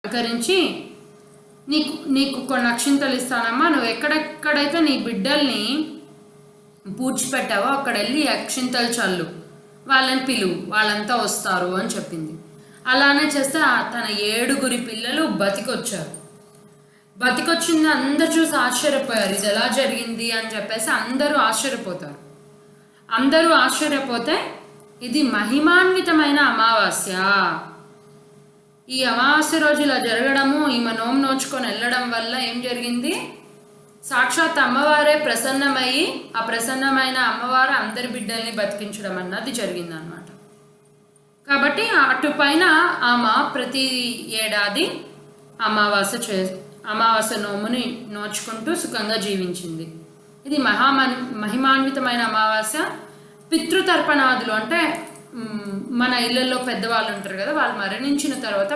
అలంకరించి నీకు నీకు కొన్ని అక్షింతలు ఇస్తానమ్మా, నువ్వు ఎక్కడెక్కడైతే నీ బిడ్డల్ని పూడ్చిపెట్టావో అక్కడ వెళ్ళి అక్షింతలు చల్లు, వాళ్ళని పిలువు, వాళ్ళంతా వస్తారు అని చెప్పింది. అలానే చేస్తే తన 7 పిల్లలు బతికొచ్చారు. బతికొచ్చింది అందరు చూసి ఆశ్చర్యపోయారు, ఇది ఎలా జరిగింది అని చెప్పేసి అందరూ ఆశ్చర్యపోతారు. అందరూ ఆశ్చర్యపోతే ఇది మహిమాన్వితమైన అమావాస్య. ఈ అమావాస్య రోజు ఇలా జరగడము, ఈమె నోము నోచుకొని వెళ్ళడం వల్ల ఏం జరిగింది, సాక్షాత్ అమ్మవారే ప్రసన్నమయ్యి ఆ ప్రసన్నమైన అమ్మవారు అందరి బిడ్డల్ని బతికించడం అన్నది జరిగిందనమాట. కాబట్టి అటుపైన ఆమె ప్రతి ఏడాది అమావాస్య నోముని నోచుకుంటూ సుఖంగా జీవించింది. ఇది మహిమాన్వితమైన అమావాస్య. పితృతర్పణాదులు అంటే మన ఇళ్ళల్లో పెద్దవాళ్ళు ఉంటారు కదా, వాళ్ళు మరణించిన తర్వాత